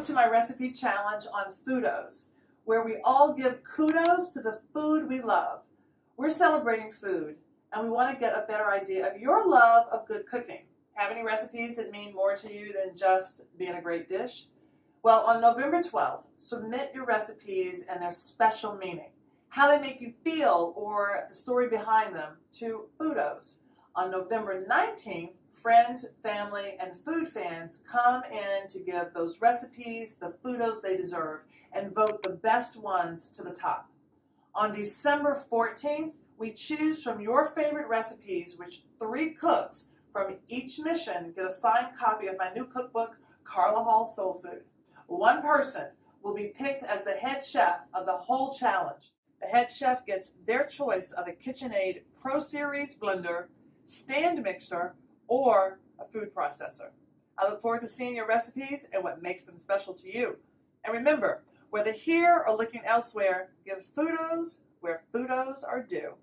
Welcome to my recipe challenge on Fudos, where we all give kudos to the food we love. We're celebrating food, and we want to get a better idea of your love of good cooking. Have any recipes that mean more to you than just being a great dish? Well, on November 12th, submit your recipes and their special meaning, how they make you feel, or the story behind them to Fudos. On November 19th, friends, family, and food fans come in to give those recipes the Fudos they deserve and vote the best ones to the top. On December 14th, we choose from your favorite recipes, which 3 cooks from each mission get a signed copy of my new cookbook, Carla Soul Food. One person will be picked as the head chef of the whole challenge. The head chef gets their choice of a KitchenAid Pro Series blender, stand mixer, or a food processor. I look forward to seeing your recipes and what makes them special to you. And remember, whether here or looking elsewhere, give Fudos where Fudos are due.